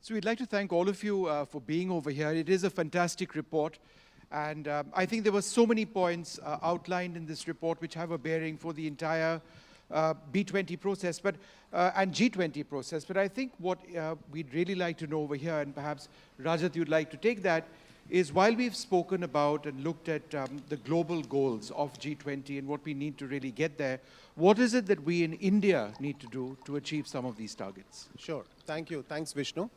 So we'd like to thank all of you for being over here. It is a fantastic report. And I think there were so many points outlined in this report which have a bearing for the entire B20 process and G20 process. But I think what we'd really like to know over here, and perhaps Rajat, you'd like to take that, is while we've spoken about and looked at the global goals of G20 and what we need to really get there, what is it that we in India need to do to achieve some of these targets? Sure. Thank you. Thanks, Vishnu.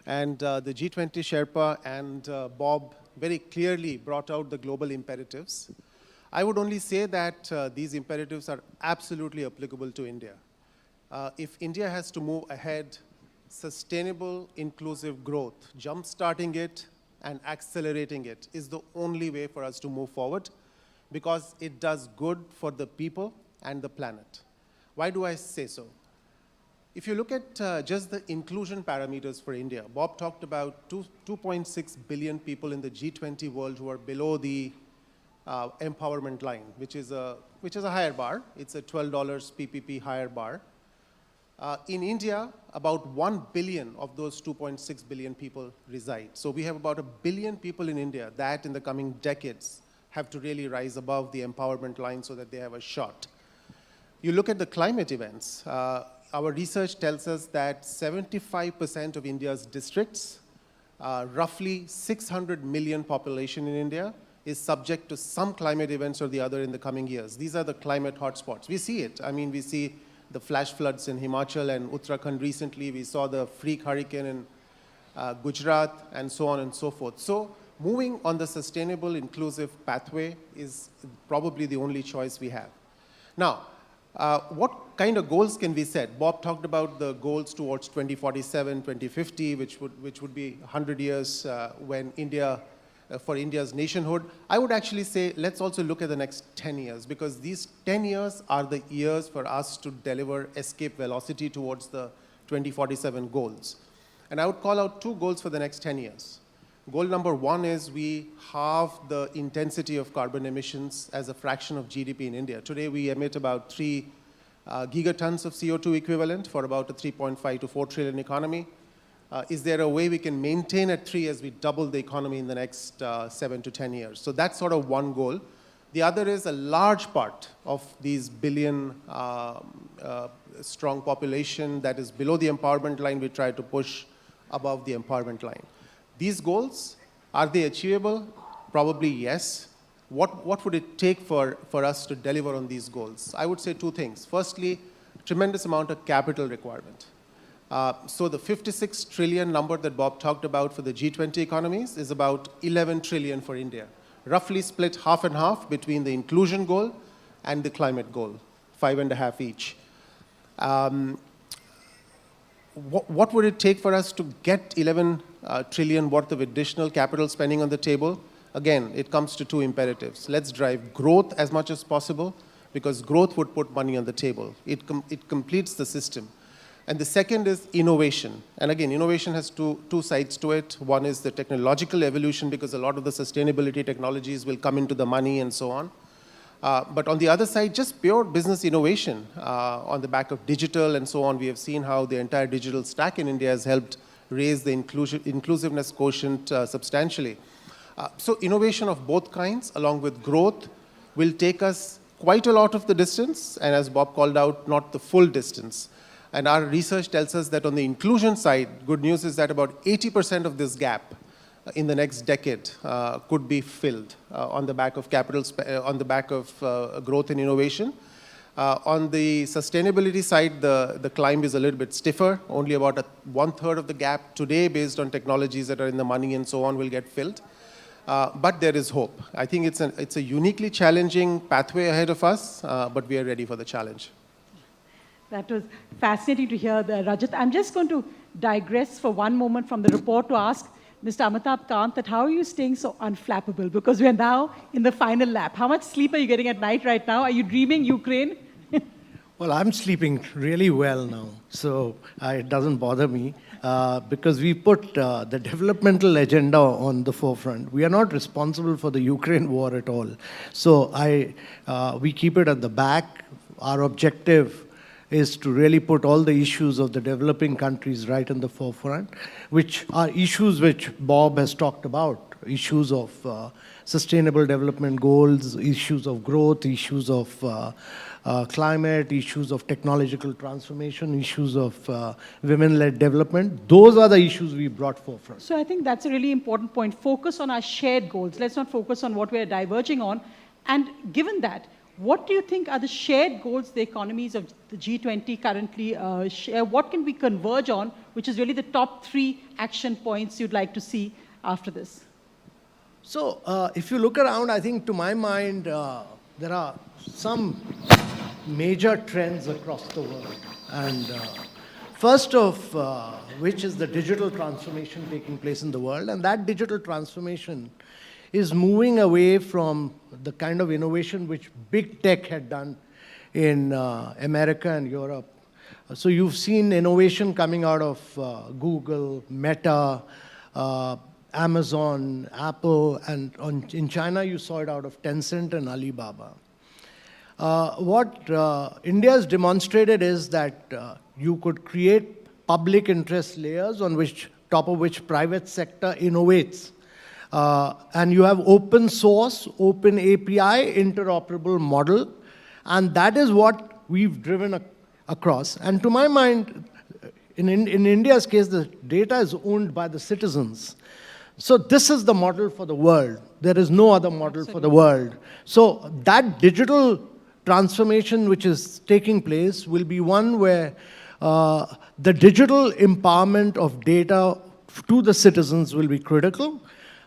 And the G20 Sherpa and Bob very clearly brought out the global imperatives. I would only say that these imperatives are absolutely applicable to India. If India has to move ahead, sustainable, inclusive growth, jump-starting it and accelerating it is the only way for us to move forward, because it does good for the people and the planet. Why do I say so? If you look at just the inclusion parameters for India, Bob talked about 2.6 billion people in the G20 world who are below the empowerment line, which is a higher bar. It's a $12 PPP higher bar. In India, about 1 billion of those 2.6 billion people reside. So we have about 1 billion people in India that in the coming decades have to really rise above the empowerment line so that they have a shot. You look at the climate events. Our research tells us that 75% of India's districts, roughly 600 million population in India, is subject to some climate events or the other in the coming years. These are the climate hotspots. We see it. I mean, we see the flash floods in Himachal and Uttarakhand recently. We saw the freak hurricane in Gujarat and so on and so forth. So moving on the sustainable, inclusive pathway is probably the only choice we have. Now, what kind of goals can we set? Bob talked about the goals towards 2047, 2050, which would be 100 years when for India's nationhood. I would actually say let's also look at the next 10 years, because these 10 years are the years for us to deliver escape velocity towards the 2047 goals. And I would call out 2 goals for the next 10 years. Goal number 1 is we halve the intensity of carbon emissions as a fraction of GDP in India. Today we emit about 3 gigatons of CO2 equivalent for about a 3.5 to 4 trillion economy. Is there a way we can maintain at 3 as we double the economy in the next 7 to 10 years? So that's sort of one goal. The other is a large part of these billion strong population that is below the empowerment line, we try to push above the empowerment line. These goals, are they achievable? Probably yes. What would it take for us to deliver on these goals? I would say 2 things. Firstly, tremendous amount of capital requirement. So the 56 trillion number that Bob talked about for the G20 economies is about 11 trillion for India, roughly split half and half between the inclusion goal and the climate goal, 5.5 each. What would it take for us to get 11 trillion worth of additional capital spending on the table? Again, it comes to 2 imperatives. Let's drive growth as much as possible, because growth would put money on the table. It completes the system. And the second is innovation. And again, innovation has two sides to it. One is the technological evolution, because a lot of the sustainability technologies will come into the money and so on. But on the other side, just pure business innovation on the back of digital and so on. We have seen how the entire digital stack in India has helped raise the inclusiveness quotient substantially. So innovation of both kinds, along with growth, will take us quite a lot of the distance, and as Bob called out, not the full distance. And our research tells us that on the inclusion side, good news is that about 80% of this gap in the next decade could be filled on the back of growth and innovation. On the sustainability side, the climb is a little bit stiffer. Only about 1/3 of the gap today, based on technologies that are in the money and so on, will get filled. But there is hope. I think it's a uniquely challenging pathway ahead of us, but we are ready for the challenge. That was fascinating to hear, Rajat. I'm just going to digress for one moment from the report to ask Mr. Amitabh Kant that how are you staying so unflappable? Because we are now in the final lap. How much sleep are you getting at night right now? Are you dreaming Ukraine? Well, I'm sleeping really well now, so it doesn't bother me because we put the developmental agenda on the forefront. We are not responsible for the Ukraine war at all. So we keep it at the back. Our objective is to really put all the issues of the developing countries right in the forefront, which are issues which Bob has talked about, issues of sustainable development goals, issues of growth, issues of climate, issues of technological transformation, issues of women-led development. Those are the issues we brought forefront. So I think that's a really important point. Focus on our shared goals. Let's not focus on what we're diverging on. And given that, what do you think are the shared goals the economies of the G20 currently share? What can we converge on, which is really the top 3 action points you'd like to see after this? So if you look around, I think to my mind, there are some major trends across the world. And first of which is the digital transformation taking place in the world. And that digital transformation is moving away from the kind of innovation which big tech had done in America and Europe. So you've seen innovation coming out of Google, Meta, Amazon, Apple, and in China you saw it out of Tencent and Alibaba. What India has demonstrated is that you could create public interest layers on top of which private sector innovates. And you have open source, open API, interoperable model, and that is what we've driven across. And to my mind, in India's case, the data is owned by the citizens. So this is the model for the world. There is no other model for the world. So that digital transformation which is taking place will be one where the digital empowerment of data to the citizens will be critical.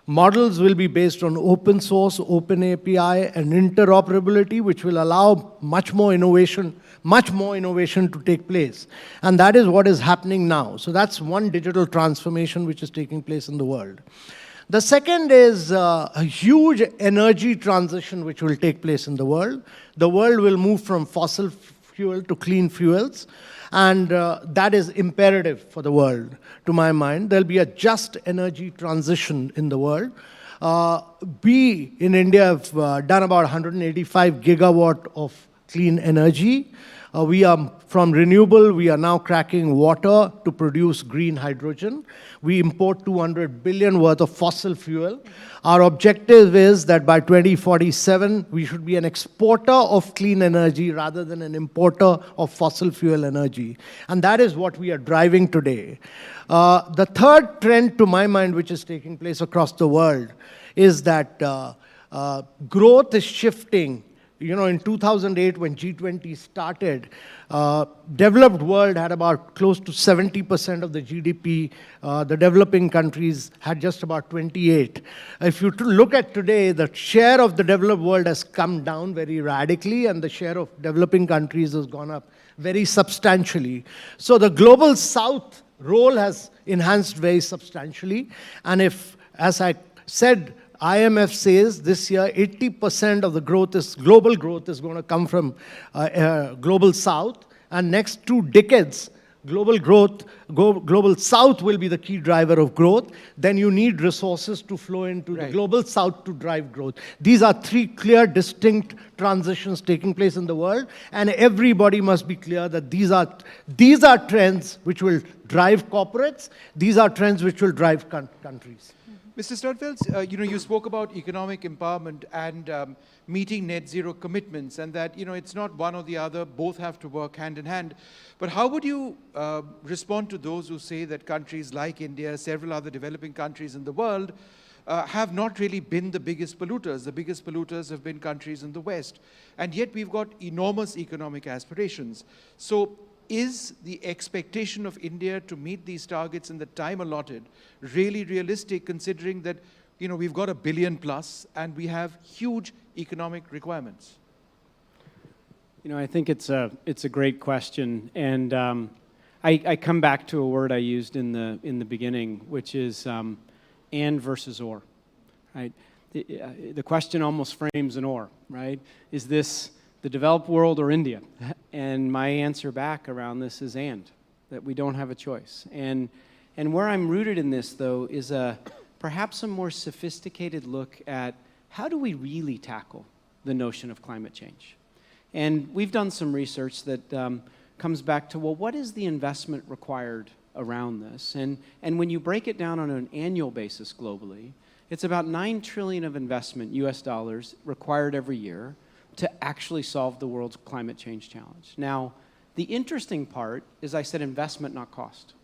Models will be based on open source, open API, and interoperability, which will allow much more innovation to take place. And that is what is happening now. So that's one digital transformation which is taking place in the world. The second is a huge energy transition which will take place in the world. The world will move from fossil fuel to clean fuels. And that is imperative for the world, to my mind. There'll be a just energy transition in the world. We in India have done about 185 gigawatt of clean energy. We are from renewable, we are now cracking water to produce green hydrogen. We import 200 billion worth of fossil fuel. Our objective is that by 2047, we should be an exporter of clean energy rather than an importer of fossil fuel energy. And that is what we are driving today. The third trend, to my mind, which is taking place across the world, is that growth is shifting. You know, in 2008, when G20 started, developed world had about close to 70% of the GDP. The developing countries had just about 28. If you look at today, the share of the developed world has come down very radically, and the share of developing countries has gone up very substantially. So the global south role has enhanced very substantially. And if, as I said, IMF says this year 80% of the global growth is going to come from global south, and next 2 decades, global south will be the key driver of growth. Then you need resources to flow into the global south to drive growth. These are 3 clear, distinct transitions taking place in the world, and everybody must be clear that these are trends which will drive corporates. These are trends which will drive countries. Mr. Stadfels, you spoke about economic empowerment and meeting net zero commitments, and that, it's not one or the other, both have to work hand in hand. But how would you respond to those who say that countries like India, several other developing countries in the world, have not really been the biggest polluters? The biggest polluters have been countries in the West. And yet we've got enormous economic aspirations. So is the expectation of India to meet these targets in the time allotted really realistic, considering that, we've got 1 billion plus and we have huge economic requirements? I think it's a great question, and I come back to a word I used in the beginning, which is and versus or, right? The question almost frames an or, right? Is this the developed world or India? And my answer back around this is and, that we don't have a choice. And where I'm rooted in this, though, is perhaps a more sophisticated look at how do we really tackle the notion of climate change. And we've done some research that comes back to, well, what is the investment required around this? And when you break it down on an annual basis globally, it's about 9 trillion of investment, US dollars, required every year to actually solve the world's climate change challenge. Now, the interesting part is I said investment, not cost.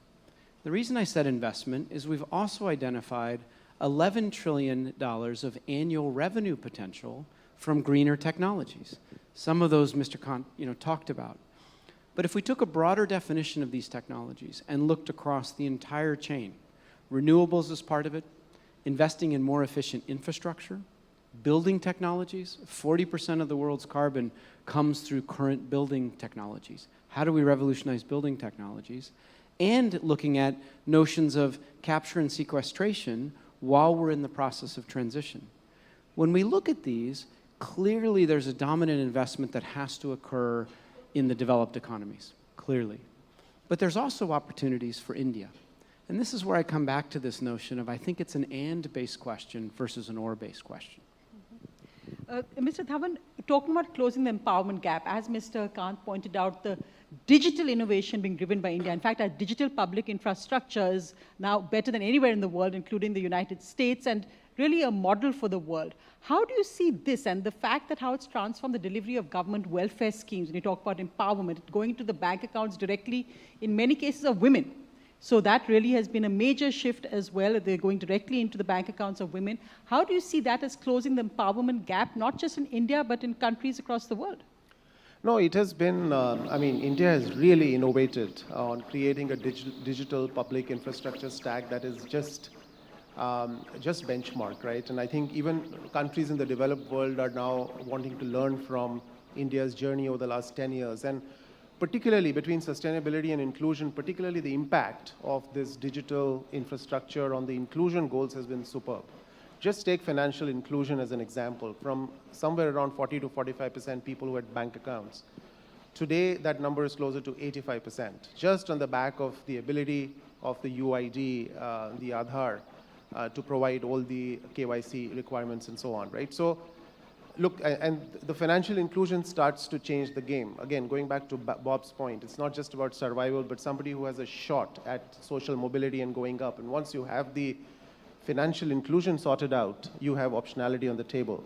The reason I said investment is we've also identified $11 trillion of annual revenue potential from greener technologies. Some of those Mr. Kant, talked about. But if we took a broader definition of these technologies and looked across the entire chain, renewables is part of it, investing in more efficient infrastructure, building technologies, 40% of the world's carbon comes through current building technologies. How do we revolutionize building technologies? And looking at notions of capture and sequestration while we're in the process of transition. When we look at these, clearly there's a dominant investment that has to occur in the developed economies, clearly. But there's also opportunities for India. And this is where I come back to this notion of I think it's an and-based question versus an or-based question. Mr. Dhawan, talking about closing the empowerment gap, as Mr. Kant pointed out, the digital innovation being driven by India. In fact, our digital public infrastructure is now better than anywhere in the world, including the United States, and really a model for the world. How do you see this and the fact that how it's transformed the delivery of government welfare schemes, when you talk about empowerment, going into the bank accounts directly, in many cases, of women? So that really has been a major shift as well. They're going directly into the bank accounts of women. How do you see that as closing the empowerment gap, not just in India, but in countries across the world? No, it has been, India has really innovated on creating a digital public infrastructure stack that is just benchmark, right? And I think even countries in the developed world are now wanting to learn from India's journey over the last 10 years. And particularly between sustainability and inclusion, particularly the impact of this digital infrastructure on the inclusion goals has been superb. Just take financial inclusion as an example. From somewhere around 40 to 45% people who had bank accounts. Today, that number is closer to 85%, just on the back of the ability of the UID, the Aadhaar, to provide all the KYC requirements and so on, right? So, look, and the financial inclusion starts to change the game. Again, going back to Bob's point, it's not just about survival, but somebody who has a shot at social mobility and going up. And once you have the financial inclusion sorted out, you have optionality on the table,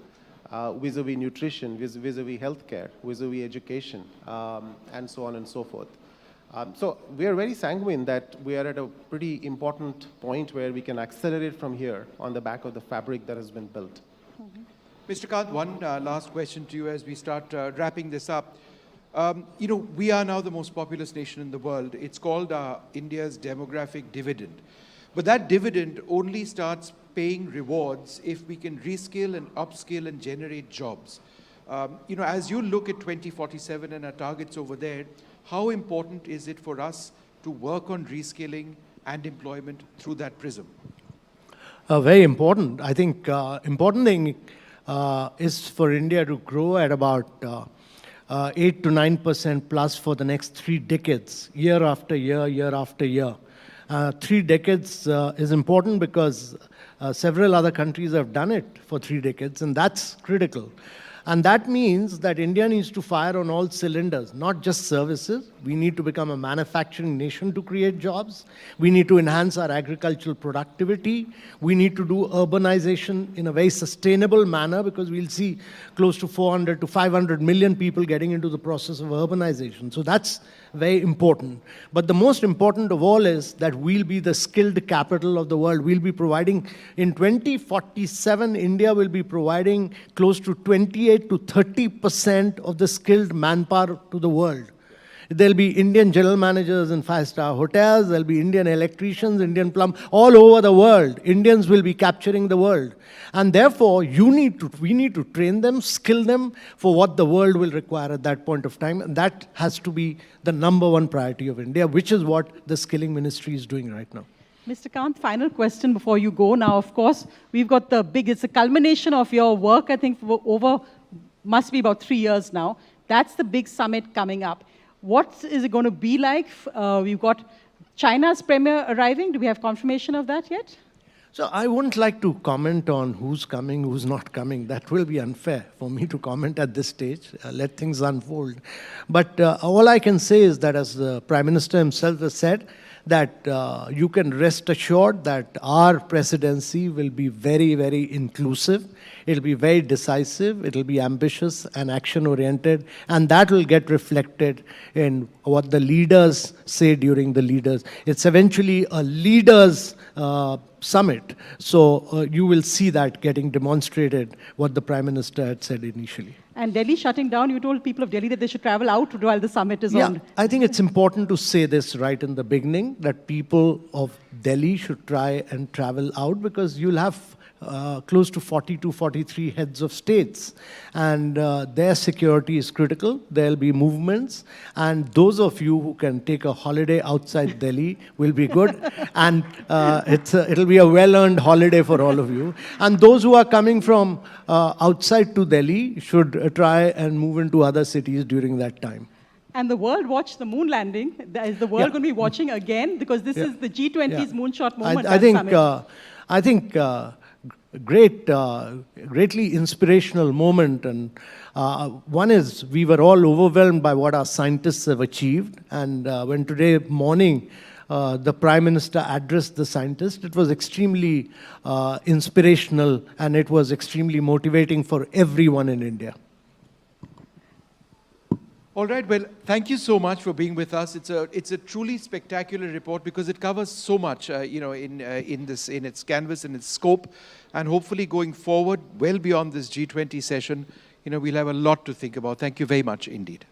vis-a-vis nutrition, vis-a-vis healthcare, vis-a-vis education, and so on and so forth. So we are very sanguine that we are at a pretty important point where we can accelerate from here on the back of the fabric that has been built. Mr. Kant, one last question to you as we start wrapping this up. We are now the most populous nation in the world. It's called India's demographic dividend. But that dividend only starts paying rewards if we can reskill and upskill and generate jobs. As you look at 2047 and our targets over there, how important is it for us to work on reskilling and employment through that prism? Very important. I think important thing is for India to grow at about 8 to 9% plus for the next 3 decades, year after year, year after year. 3 decades is important because several other countries have done it for 3 decades, and that's critical. And that means that India needs to fire on all cylinders, not just services. We need to become a manufacturing nation to create jobs. We need to enhance our agricultural productivity. We need to do urbanization in a very sustainable manner because we'll see close to 400 to 500 million people getting into the process of urbanization. So that's very important. But the most important of all is that we'll be the skilled capital of the world. We'll be providing, in 2047, India will be providing close to 28 to 30% of the skilled manpower to the world. There'll be Indian general managers in 5-star hotels, there'll be Indian electricians, Indian plumbers, all over the world. Indians will be capturing the world. And therefore, we need to train them, skill them for what the world will require at that point of time. And that has to be the #1 priority of India, which is what the skilling ministry is doing right now. Mr. Kant, final question before you go. Now, of course, we've got it's a culmination of your work, I think, must be about 3 years now. That's the big summit coming up. What is it going to be like? We've got China's premier arriving. Do we have confirmation of that yet? So I wouldn't like to comment on who's coming, who's not coming. That will be unfair for me to comment at this stage. Let things unfold. But all I can say is that, as the Prime Minister himself has said, that you can rest assured that our presidency will be very, very inclusive. It'll be very decisive. It'll be ambitious and action-oriented. And that will get reflected in what the leaders say during the leaders. It's eventually a leaders' summit. So you will see that getting demonstrated, what the Prime Minister had said initially. And Delhi shutting down, you told people of Delhi that they should travel out while the summit is on. I think it's important to say this right in the beginning, that people of Delhi should try and travel out, because you'll have close to 42, 43 heads of states, and their security is critical. There'll be movements, and those of you who can take a holiday outside Delhi will be good, and it'll be a well-earned holiday for all of you. And those who are coming from outside to Delhi should try and move into other cities during that time. And the world watched the moon landing. Is the world going to be watching again? Because this is the G20's moonshot moment. I think greatly inspirational moment, and one is we were all overwhelmed by what our scientists have achieved, and when today morning the Prime Minister addressed the scientists, it was extremely inspirational, and it was extremely motivating for everyone in India. All right, well, thank you so much for being with us. It's a truly spectacular report, because it covers so much, in its canvas and its scope, and hopefully going forward, well beyond this G20 session, we'll have a lot to think about. Thank you very much indeed.